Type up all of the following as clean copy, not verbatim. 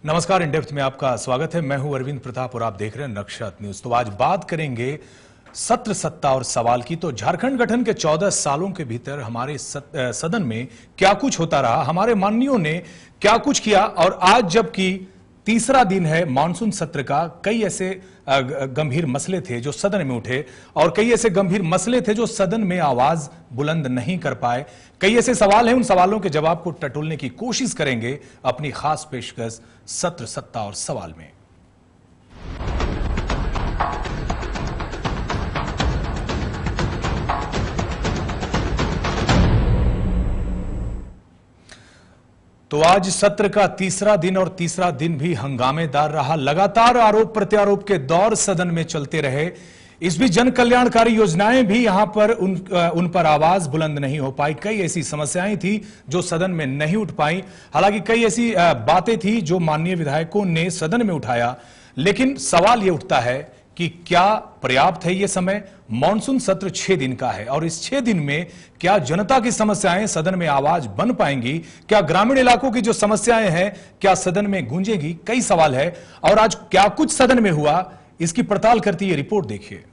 नमस्कार, in depth में आपका स्वागत है। मैं हूं अरविंद प्रताप और आप देख रहे हैं नक्षत्र न्यूज। तो आज बात करेंगे सत्र, सत्ता और सवाल की। तो झारखंड गठन के 14 सालों के भीतर हमारे सदन में क्या कुछ होता रहा, हमारे माननीयों ने क्या कुछ किया, और आज जबकि तीसरा दिन है मानसून सत्र का, कई ऐसे गंभीर मसले थे जो सदन में उठे और कई ऐसे गंभीर मसले थे जो सदन में आवाज बुलंद नहीं कर पाए। कई ऐसे सवाल हैं, उन सवालों के जवाब को टटोलने की कोशिश करेंगे अपनी खास पेशकश सत्र, सत्ता और सवाल में। तो आज सत्र का तीसरा दिन और तीसरा दिन भी हंगामेदार रहा। लगातार आरोप प्रत्यारोप के दौर सदन में चलते रहे। इस बीच जन कल्याणकारी योजनाएं भी यहां पर उन पर आवाज बुलंद नहीं हो पाई। कई ऐसी समस्याएं थी जो सदन में नहीं उठ पाई। हालांकि कई ऐसी बातें थी जो माननीय विधायकों ने सदन में उठाया, लेकिन सवाल यह उठता है कि क्या पर्याप्त है यह समय? मॉनसून सत्र 6 दिन का है और इस 6 दिन में क्या जनता की समस्याएं सदन में आवाज बन पाएंगी? क्या ग्रामीण इलाकों की जो समस्याएं हैं क्या सदन में गूंजेगी? कई सवाल है। और आज क्या कुछ सदन में हुआ, इसकी पड़ताल करती है रिपोर्ट देखिए।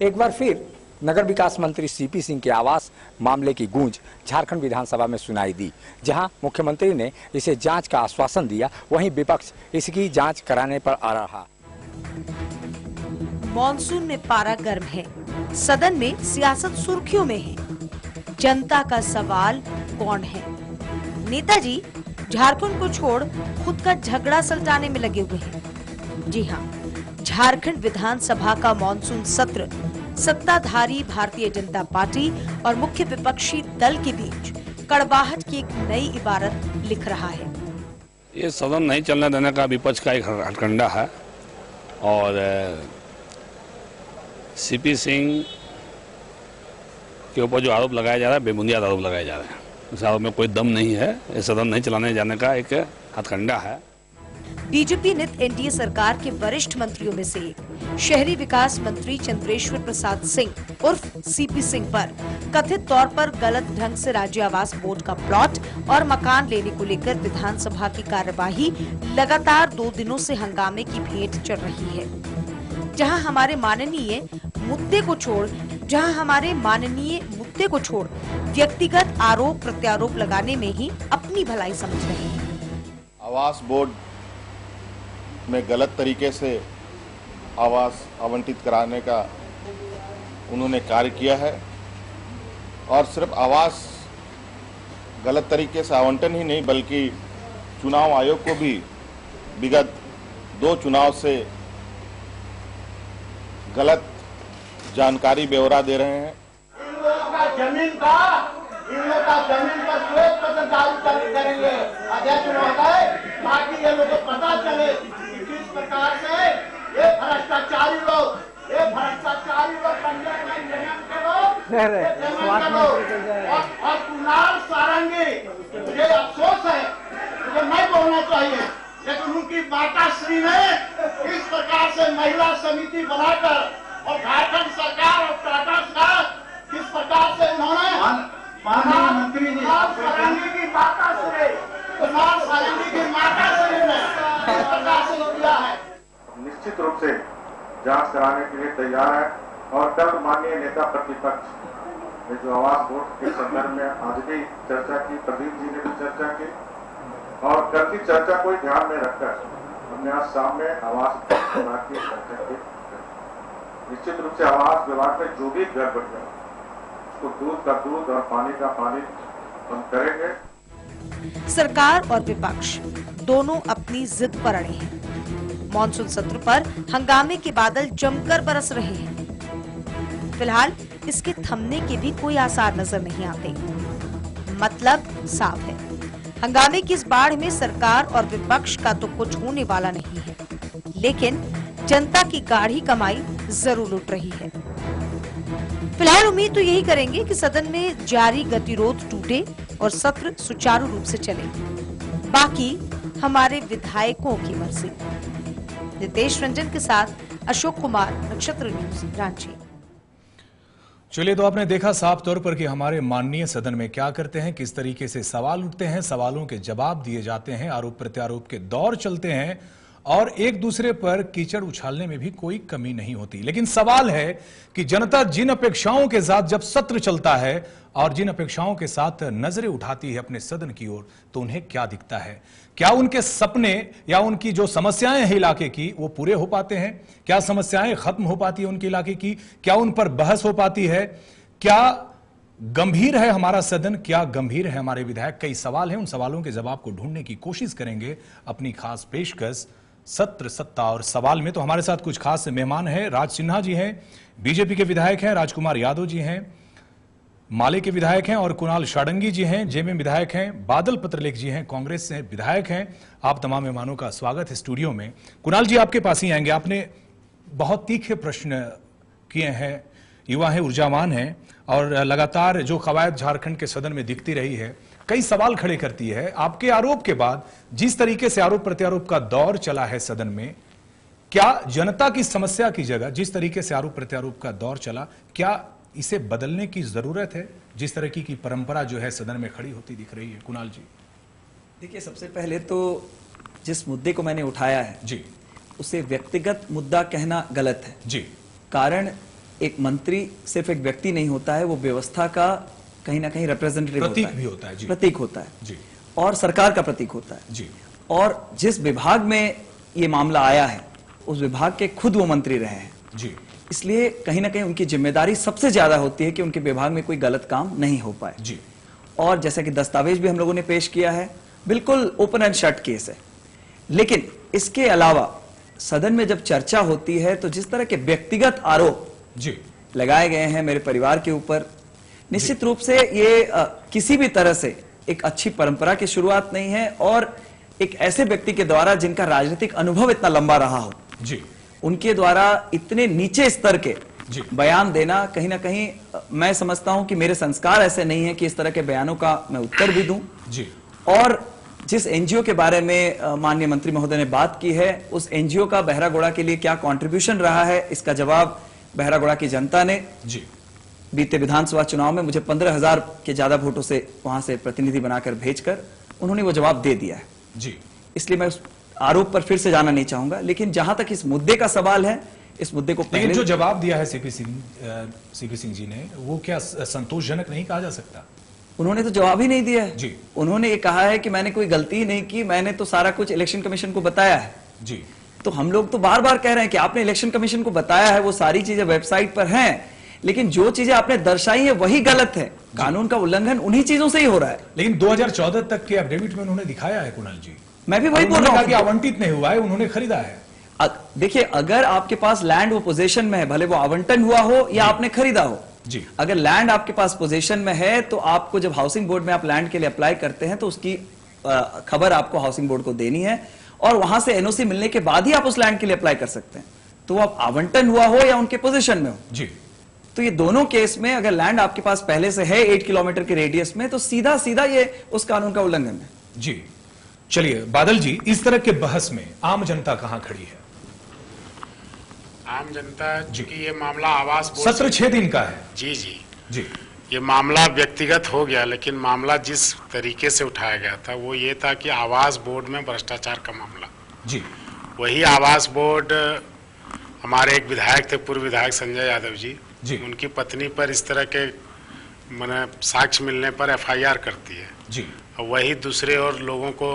एक बार फिर नगर विकास मंत्री सीपी सिंह की आवाज मामले की गूंज झारखंड विधानसभा में सुनाई दी। जहां मुख्यमंत्री ने इसे जांच का आश्वासन दिया, वहीं विपक्ष इसकी जांच कराने पर आ रहा। मॉनसून में पारा गर्म है, सदन में सियासत सुर्खियों में है। जनता का सवाल कौन है? नेताजी झारखंड को छोड़ खुद का झगड़ा सुलझाने में लगे हुए हैं। जी हाँ, झारखंड विधानसभा का मॉनसून सत्र सत्ताधारी भारतीय जनता पार्टी और मुख्य विपक्षी दल के बीच कड़वाहट की एक नई इबारत लिख रहा है। ये सदन नहीं चलने देने का विपक्ष का एक हथकंडा है और सीपी सिंह के ऊपर जो आरोप लगाया जा रहा है बेबुनियाद आरोप लगाए जा रहे हैं। इस आरोप में कोई दम नहीं है। ये सदन नहीं चलाने जाने का एक हथकंडा है। बीजेपी नेत एनडीए सरकार के वरिष्ठ मंत्रियों में से एक शहरी विकास मंत्री चंद्रेश्वर प्रसाद सिंह उर्फ सीपी सिंह पर कथित तौर पर गलत ढंग से राज्य आवास बोर्ड का प्लॉट और मकान लेने को लेकर विधानसभा की कार्यवाही लगातार 2 दिनों से हंगामे की भेंट चढ़ रही है। जहां हमारे माननीय मुद्दे को छोड़ व्यक्तिगत आरोप प्रत्यारोप लगाने में ही अपनी भलाई समझ रहे हैं। आवास बोर्ड में गलत तरीके से आवास आवंटित कराने का उन्होंने कार्य किया है और सिर्फ आवास गलत तरीके से आवंटन ही नहीं बल्कि चुनाव आयोग को भी विगत 2 चुनाव से गलत जानकारी ब्यौरा दे रहे हैं। इन लोगों का जमीन पर श्वेत पत्र जारी करेंगे अध्यक्ष महोदय, ताकि ये लोग को पता चले कि किस प्रकार से ये भ्रष्टाचारी लोग पंजाब के नियम के लोग और कुणाल सारंगी, मुझे अफसोस है, मुझे नहीं बोलना चाहिए, लेकिन उनकी माताश्री ने इस प्रकार से महिला समिति बनाकर और झारखंड सरकार और टाटा का किस प्रकार से उन्होंने मंत्री जी सारंगी की माताश्री ने किस प्रकार से किया है। निश्चित रूप से जांच कराने के लिए तैयार है और कल माननीय नेता प्रतिपक्ष ने जो आवास बोर्ड के संदर्भ में आज भी चर्चा की, प्रदीप जी ने भी चर्चा की और कल की चर्चा को ध्यान में रखकर हमने आज शाम में आवास विभाग की चर्चा की। निश्चित रूप से आवास विभाग में जो भी गड़बड़ है उसको दूध का दूध और पानी का पानी हम करेंगे। सरकार और विपक्ष दोनों अपनी जिद पर अड़े हैं। मॉनसून सत्र पर हंगामे के बादल जमकर बरस रहे हैं। फिलहाल इसके थमने के भी कोई आसार नजर नहीं आते। मतलब साफ है, हंगामे की इस बाढ़ में सरकार और विपक्ष का तो कुछ होने वाला नहीं है, लेकिन जनता की गाढ़ी कमाई जरूर लुट रही है। फिलहाल उम्मीद तो यही करेंगे कि सदन में जारी गतिरोध टूटे और सत्र सुचारू रूप से चले। बाकी हमारे विधायकों की मर्जी। नितेश रंजन के साथ अशोक कुमार, नक्षत्र न्यूज, रांची। चलिए, तो आपने देखा साफ तौर पर कि हमारे माननीय सदन में क्या करते हैं, किस तरीके से सवाल उठते हैं, सवालों के जवाब दिए जाते हैं, आरोप प्रत्यारोप के दौर चलते हैं और एक दूसरे पर कीचड़ उछालने में भी कोई कमी नहीं होती। लेकिन सवाल है कि जनता जिन अपेक्षाओं के साथ जब सत्र चलता है और जिन अपेक्षाओं के साथ नजरें उठाती है अपने सदन की ओर, तो उन्हें क्या दिखता है? क्या उनके सपने या उनकी जो समस्याएं हैं इलाके की वो पूरे हो पाते हैं? क्या समस्याएं खत्म हो पाती है उनके इलाके की? क्या उन पर बहस हो पाती है? क्या गंभीर है हमारा सदन? क्या गंभीर है हमारे विधायक? कई सवाल हैं, उन सवालों के जवाब को ढूंढने की कोशिश करेंगे अपनी खास पेशकश सत्र, सत्ता और सवाल में। तो हमारे साथ कुछ खास मेहमान हैं। राज सिन्हा जी हैं, बीजेपी के विधायक हैं, राजकुमार यादव जी हैं, माले के विधायक हैं, और कुणाल षडंगी जी हैं, जेएमएम विधायक हैं, बादल पत्रलेख जी हैं, कांग्रेस से विधायक हैं। आप तमाम मेहमानों का स्वागत है स्टूडियो में। कुणाल जी, आपके पास ही आएंगे। आपने बहुत तीखे प्रश्न किए हैं, युवा हैं, ऊर्जावान हैं, और लगातार जो कवायद झारखंड के सदन में दिखती रही है कई सवाल खड़े करती है। आपके आरोप के बाद जिस तरीके से आरोप प्रत्यारोप का दौर चला है सदन में, क्या जनता की समस्या की जगह जिस तरीके से आरोप प्रत्यारोप का दौर चला, क्या इसे बदलने की जरूरत है? जिस तरह की परंपरा जो है सदन में खड़ी होती दिख रही है। कुणाल जी, देखिए, सबसे पहले तो जिस मुद्दे को मैंने उठाया है जी, उसे व्यक्तिगत मुद्दा कहना गलत है जी। कारण एक मंत्री सिर्फ एक व्यक्ति नहीं होता है, वो व्यवस्था का कहीं ना कहीं रिप्रेजेंटेटिव होता है, प्रतीक भी होता है जी, प्रतीक होता है जी, और सरकार का प्रतीक होता है जी। और जिस विभाग में ये मामला आया है उस विभाग के खुद वो मंत्री रहे हैं जी, इसलिए कहीं ना कहीं उनकी जिम्मेदारी सबसे ज्यादा होती है कि उनके विभाग में कोई गलत काम नहीं हो पाए जी। और जैसा कि दस्तावेज भी हम लोगों ने पेश किया है, बिल्कुल ओपन एंड शट केस है। लेकिन इसके अलावा सदन में जब चर्चा होती है तो जिस तरह के व्यक्तिगत आरोप जी लगाए गए हैं मेरे परिवार के ऊपर, निश्चित रूप से ये किसी भी तरह से एक अच्छी परंपरा की शुरुआत नहीं है और एक ऐसे व्यक्ति के द्वारा जिनका राजनीतिक अनुभव इतना लंबा रहा हो जी, उनके द्वारा इतने नीचे स्तर के जी। बयान देना, कहीं ना कहीं मैं समझता हूं कि मेरे संस्कार ऐसे नहीं है कि इस तरह के बयानों का मैं उत्तर भी दूं जी। और जिस एनजीओ के बारे में माननीय मंत्री महोदय ने बात की है, उस एनजीओ का बहरागोड़ा के लिए क्या कंट्रीब्यूशन रहा है, इसका जवाब बहरागोड़ा की जनता ने जी बीते विधानसभा चुनाव में मुझे 15,000 के ज्यादा वोटों से वहां से प्रतिनिधि बनाकर भेजकर उन्होंने वो जवाब दे दिया है जी। इसलिए मैं उस आरोप पर फिर से जाना नहीं चाहूंगा। लेकिन जहां तक इस मुद्दे का सवाल है, इस मुद्दे को लेकिन जो जवाब दिया है सीपी सिंह जी ने, वो क्या संतोषजनक नहीं कहा जा सकता? उन्होंने तो जवाब ही नहीं दिया है जी। उन्होंने ये कहा है कि मैंने कोई गलती ही नहीं की, मैंने तो सारा कुछ इलेक्शन कमीशन को बताया है जी। तो हम लोग तो बार बार कह रहे हैं कि आपने इलेक्शन कमीशन को बताया है, वो सारी चीजें वेबसाइट पर हैं, लेकिन जो चीजें आपने दर्शाई है वही गलत है। कानून का उल्लंघन उन्हीं चीजों से ही हो रहा है। लेकिन 2014 तक के एफिडेविट में उन्होंने दिखाया है कुणाल जी, मैं भी वही बोल रहा हूं कि आवंटित नहीं हुआ है, उन्होंने खरीदा है। देखिए, अगर आपके पास लैंड वो पोजीशन में है, भले वो आवंटन हुआ हो या आपने खरीदा हो जी, अगर लैंड आपके पास पोजीशन में है तो आपको जब हाउसिंग बोर्ड में आप लैंड के लिए अप्लाई करते हैं तो उसकी खबर आपको हाउसिंग बोर्ड को देनी है और वहां से एनओसी मिलने के बाद ही आप उस लैंड के लिए अप्लाई कर सकते हैं, तो वो आप आवंटन हुआ हो या उनके पोजीशन में हो जी। तो ये दोनों केस में अगर लैंड आपके पास पहले से है 8 किलोमीटर के रेडियस में तो सीधा सीधा ये उस कानून का उल्लंघन है जी। चलिए बादल जी, इस तरह के बहस में आम जनता कहां खड़ी है? आम जनता, चूंकि ये मामला आवास बोर्ड सत्र 6 दिन का है जी जी जी, ये मामला व्यक्तिगत हो गया, लेकिन मामला जिस तरीके से उठाया गया था वो ये था कि आवास बोर्ड में भ्रष्टाचार का मामला जी। वही आवास बोर्ड, हमारे एक विधायक थे, पूर्व विधायक संजय यादव जी, उनकी पत्नी पर इस तरह के माने साक्ष्य मिलने पर एफआईआर करती है जी, और वही दूसरे और लोगों को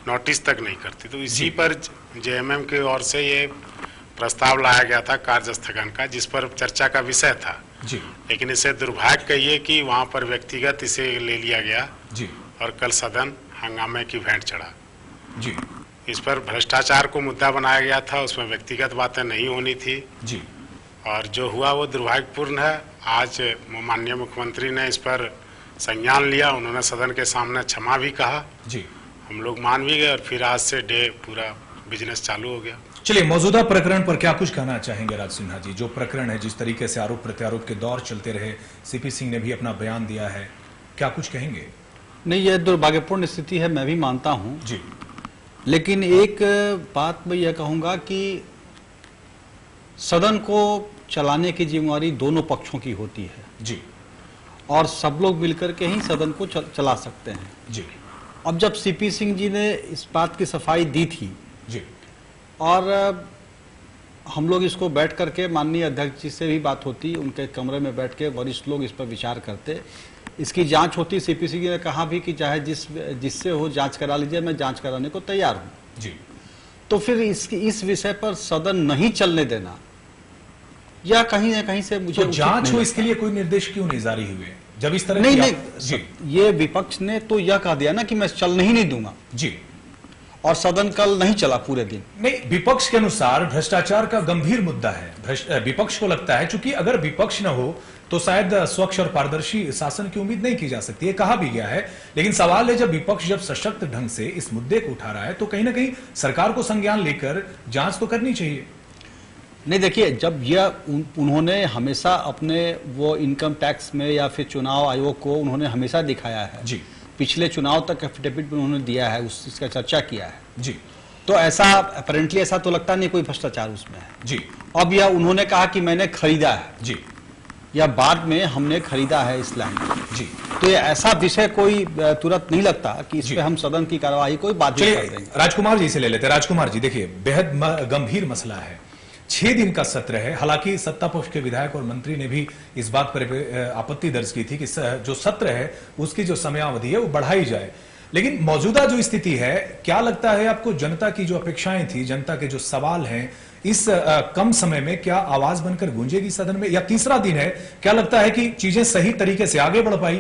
नोटिस तक नहीं करती। तो इसी पर जेएमएम की ओर से ये प्रस्ताव लाया गया था कार्य स्थगन का, जिस पर चर्चा का विषय था जी। लेकिन इसे दुर्भाग्य कहिए कि वहां पर व्यक्तिगत इसे ले लिया गया जी, और कल सदन हंगामे की भेंट चढ़ा जी। इस पर भ्रष्टाचार को मुद्दा बनाया गया था, उसमें व्यक्तिगत बातें नहीं होनी थी जी, और जो हुआ वो दुर्भाग्यपूर्ण है। आज माननीय मुख्यमंत्री ने इस पर संज्ञान लिया, उन्होंने सदन के सामने क्षमा भी कहा जी, हम लोग मान भी गए और फिर आज से पूरा बिजनेस चालू हो गया। चलिए, मौजूदा प्रकरण पर क्या कुछ कहना चाहेंगे राज सिन्हा जी? जो प्रकरण है, जिस तरीके से आरोप प्रत्यारोप के दौर चलते रहे, सीपी सिंह ने भी अपना बयान दिया है, क्या कुछ कहेंगे? नहीं, यह दुर्भाग्यपूर्ण स्थिति है, मैं भी मानता हूं जी, लेकिन एक बात मैं यह कहूंगा कि सदन को चलाने की जिम्मेवारी दोनों पक्षों की होती है जी, और सब लोग मिलकर के ही सदन को चला सकते हैं जी। अब जब सीपी सिंह जी ने इस बात की सफाई दी थी जी, और हम लोग इसको बैठ करके माननीय अध्यक्ष जी से भी बात होती, उनके कमरे में बैठ के वरिष्ठ लोग इस पर विचार करते, इसकी जांच होती। सीपी सिंह जी ने कहा भी कि चाहे जिससे हो जांच करा लीजिए, मैं जांच कराने को तैयार हूं जी। तो फिर इस विषय पर सदन नहीं चलने देना या कहीं ना कहीं से मुझे तो जांच हो इसके लिए कोई निर्देश क्यों नहीं जारी हुए जब इस तरह नहीं जी, ये विपक्ष ने तो यह कह दिया ना कि मैं चलने ही नहीं दूंगा जी, और सदन कल नहीं चला पूरे दिन। नहीं, विपक्ष के अनुसार भ्रष्टाचार का गंभीर मुद्दा है। विपक्ष को लगता है क्योंकि अगर विपक्ष न हो तो शायद स्वच्छ और पारदर्शी शासन की उम्मीद नहीं की जा सकती है, कहा भी गया है। लेकिन सवाल है जब विपक्ष जब सशक्त ढंग से इस मुद्दे को उठा रहा है तो कहीं ना कहीं सरकार को संज्ञान लेकर जांच तो करनी चाहिए। नहीं, देखिए, जब यह उन्होंने हमेशा अपने वो इनकम टैक्स में या फिर चुनाव आयोग को उन्होंने हमेशा दिखाया है जी, पिछले चुनाव तक एफिडेविट में उन्होंने दिया है, उसका चर्चा किया है जी, तो ऐसा अपेरेंटली ऐसा तो लगता नहीं कोई भ्रष्टाचार उसमें है जी। अब यह उन्होंने कहा कि मैंने खरीदा है जी, या बाद में हमने खरीदा है इस लैंड को जी, तो ये ऐसा विषय कोई तुरंत नहीं लगता कि इस जी। पे हम सदन की कार्यवाही कोई बाधित कर देंगे। राजकुमार जी से ले लेते हैं। राजकुमार जी, देखिए, बेहद गंभीर मसला है। 6 दिन का सत्र है। हालांकि सत्ता पक्ष के विधायक और मंत्री ने भी इस बात पर आपत्ति दर्ज की थी कि जो सत्र है उसकी जो समयावधि है वो बढ़ाई जाए। लेकिन मौजूदा जो स्थिति है, क्या लगता है आपको, जनता की जो अपेक्षाएं थी, जनता के जो सवाल हैं, इस कम समय में क्या आवाज बनकर गूंजेगी सदन में? या तीसरा दिन है, क्या लगता है कि चीजें सही तरीके से आगे बढ़ पाई?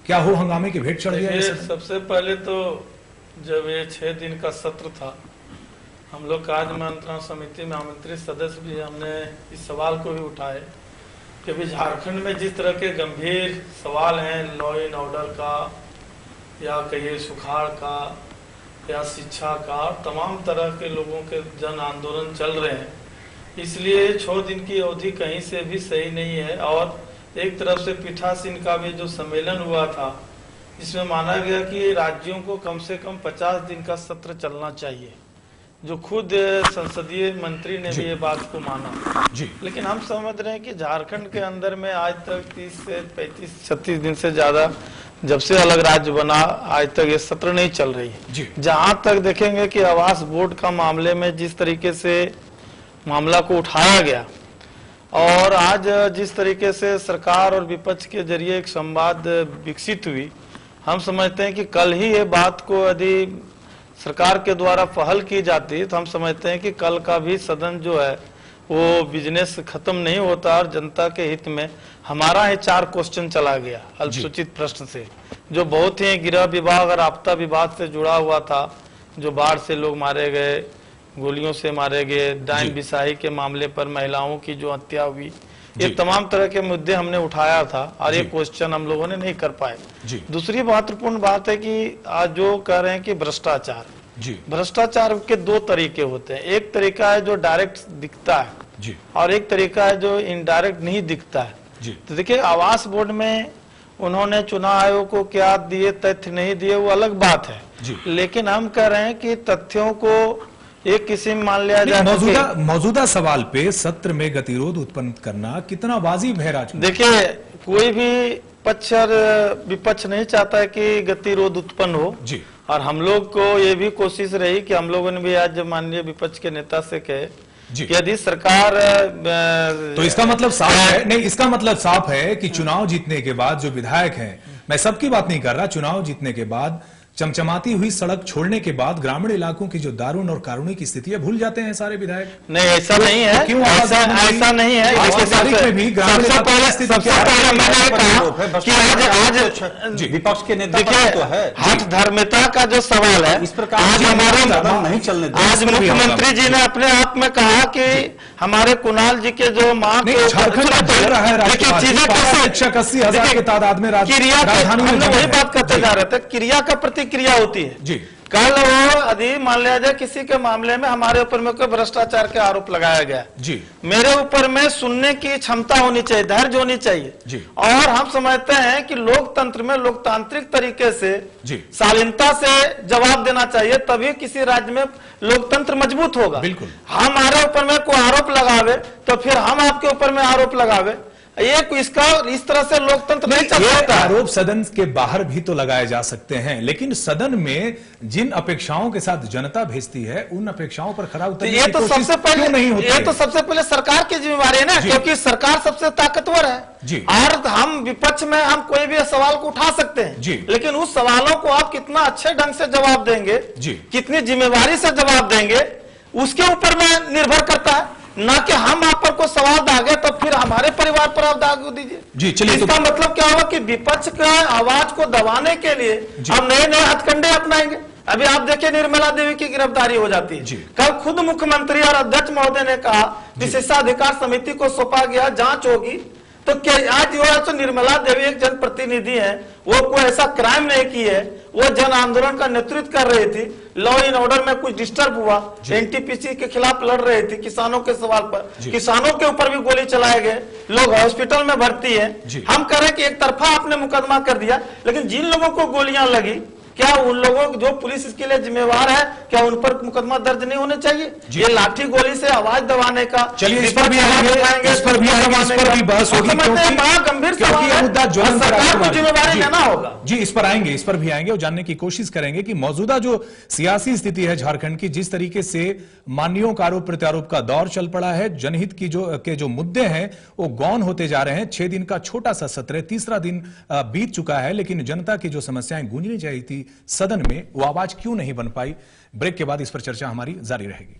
क्या हो हंगामे की भेंट चढ़ गया? सबसे पहले तो जब ये 6 दिन का सत्र था, हम लोग कार्य मंत्रणा समिति में आमंत्रित सदस्य भी हमने इस सवाल को भी उठाए कि अभी झारखंड में जिस तरह के गंभीर सवाल हैं, लॉ एंड ऑर्डर का या कहिए सुखाड़ का या शिक्षा का, तमाम तरह के लोगों के जन आंदोलन चल रहे हैं, इसलिए 6 दिन की अवधि कहीं से भी सही नहीं है। और एक तरफ से पीठासीन का भी जो सम्मेलन हुआ था, जिसमें माना गया कि राज्यों को कम से कम 50 दिन का सत्र चलना चाहिए, जो खुद संसदीय मंत्री ने भी ये बात को माना जी। लेकिन हम समझ रहे हैं कि झारखंड के अंदर में आज तक 30 से 35-36 दिन से ज्यादा, जब से अलग राज्य बना आज तक ये सत्र नहीं चल रही है। जहां तक देखेंगे कि आवास बोर्ड का मामले में जिस तरीके से मामला को उठाया गया और आज जिस तरीके से सरकार और विपक्ष के जरिए एक संवाद विकसित हुई, हम समझते हैं कि कल ही ये बात को यदि सरकार के द्वारा पहल की जाती तो हम समझते हैं कि कल का भी सदन जो है वो बिजनेस खत्म नहीं होता और जनता के हित में हमारा ही 4 क्वेश्चन चला गया अल्पसूचित प्रश्न से, जो बहुत ही गृह विभाग और आपदा विभाग से जुड़ा हुआ था, जो बाढ़ से लोग मारे गए, गोलियों से मारे गए, डायन बिसाही के मामले पर महिलाओं की जो हत्या हुई, ये तमाम तरह के मुद्दे हमने उठाया था और ये क्वेश्चन हम लोगों ने नहीं कर पाए। दूसरी महत्वपूर्ण बात है कि आज जो कह रहे हैं कि भ्रष्टाचार के 2 तरीके होते हैं। एक तरीका है जो डायरेक्ट दिखता है और एक तरीका है जो इनडायरेक्ट नहीं दिखता है। तो देखिए, आवास बोर्ड में उन्होंने चुनाव आयोग को क्या दिए, तथ्य नहीं दिए, वो अलग बात है, लेकिन हम कह रहे हैं कि तथ्यों को एक किस्म मान लिया जाए। मौजूदा सवाल पे सत्र में गतिरोध उत्पन्न करना कितना वाजिब है राजकुमार? देखिए, कोई भी पक्ष और विपक्ष नहीं चाहता है कि गतिरोध उत्पन्न हो जी। और हम लोग को ये भी कोशिश रही कि हम लोगों ने भी आज माननीय विपक्ष के नेता से कहे कि यदि सरकार तो इसका मतलब साफ है, नहीं, इसका मतलब साफ है कि चुनाव जीतने के बाद जो विधायक हैं, मैं सबकी बात नहीं कर रहा, चुनाव जीतने के बाद चमचमाती हुई सड़क छोड़ने के बाद ग्रामीण इलाकों की जो दारुण और कानूनी की स्थिति है भूल जाते हैं सारे विधायक। नहीं, ऐसा नहीं है, क्यों ऐसा नहीं है। आज की तारीख में भी ग्रामीण इलाकों की स्थिति क्या है? विपक्ष के नेता तो है, हठ धर्मिता का जो सवाल है, इस प्रकार आज हमारे नहीं चलने दें। आज मुख्यमंत्री जी ने अपने आप में कहा कि हमारे कुणाल जी के जो मां शिक्षक 80,000 की तादाद में वही बात करते जा रहे थे, क्रिया का प्रतिक्रिया होती है जी। कल वो यदि मान लिया जाए किसी के मामले में हमारे ऊपर में कोई भ्रष्टाचार के आरोप लगाया गया जी, मेरे ऊपर में सुनने की क्षमता होनी चाहिए, धैर्य होनी चाहिए जी, और हम समझते हैं कि लोकतंत्र में लोकतांत्रिक तरीके से जी, शालीनता से जवाब देना चाहिए, तभी किसी राज्य में लोकतंत्र मजबूत होगा। बिल्कुल। हमारे ऊपर में कोई आरोप लगावे तो फिर हम आपके ऊपर में आरोप लगावे, ये इसका इस तरह से लोकतंत्र नहीं चल सकता। आरोप सदन के बाहर भी तो लगाए जा सकते हैं, लेकिन सदन में जिन अपेक्षाओं के साथ जनता भेजती है उन अपेक्षाओं पर खरा उतरने ये की तो कोशिश सबसे पहले क्यों नहीं होती ये है? तो सबसे पहले सरकार की जिम्मेवारी है ना, क्योंकि सरकार सबसे ताकतवर है जी, और हम विपक्ष में हम कोई भी सवाल को उठा सकते हैं जी, लेकिन उस सवालों को आप कितना अच्छे ढंग से जवाब देंगे जी, कितनी जिम्मेवारी से जवाब देंगे उसके ऊपर में निर्भर करता है, ना कि हम आप पर को सवाल दागे तो फिर हमारे परिवार पर आप दाग दीजिए जी। चलिए, इसका तो मतलब क्या होगा कि विपक्ष का आवाज को दबाने के लिए हम नए नए हथकंडे अपनाएंगे। अभी आप देखिए निर्मला देवी की गिरफ्तारी हो जाती है, कल खुद मुख्यमंत्री और अध्यक्ष महोदय ने कहा विशेषाधिकार समिति को सौंपा गया, जांच होगी, तो क्या आज जो निर्मला देवी एक जनप्रतिनिधि है, वो कोई ऐसा क्राइम नहीं की है, वो जन आंदोलन का नेतृत्व कर रही थी, लॉ एंड ऑर्डर में कुछ डिस्टर्ब हुआ, एनटीपीसी के खिलाफ लड़ रही थी किसानों के सवाल पर, किसानों के ऊपर भी गोली चलाए गए, लोग हॉस्पिटल में भर्ती है। हम कह रहे कि एक तरफा आपने मुकदमा कर दिया, लेकिन जिन लोगों को गोलियां लगी क्या उन लोगों जो पुलिस इसके लिए जिम्मेवार है, क्या उन पर मुकदमा दर्ज नहीं होने चाहिए? ये लाठी गोली से आवाज दबाने का, चलिए इस पर भी आएंगे, इस पर भी आएंगे, इस पर भी बहस होगी, बड़ा गंभीर सवाल है, सरकार को जिम्मेवारी लेना होगा। जी, इस पर आएंगे, इस पर भी आएंगे और जानने की कोशिश करेंगे कि मौजूदा जो सियासी स्थिति है झारखंड की, जिस तरीके से मान्यों का आरोप प्रत्यारोप का दौर चल पड़ा है, जनहित की जो मुद्दे हैं वो गौन होते जा रहे हैं। 6 दिन का छोटा सा सत्र, तीसरा दिन बीत चुका है, लेकिन जनता की जो समस्याएं गूंजनी चाहिए थी सदन में, वो आवाज क्यों नहीं बन पाई? ब्रेक के बाद इस पर चर्चा हमारी जारी रहेगी।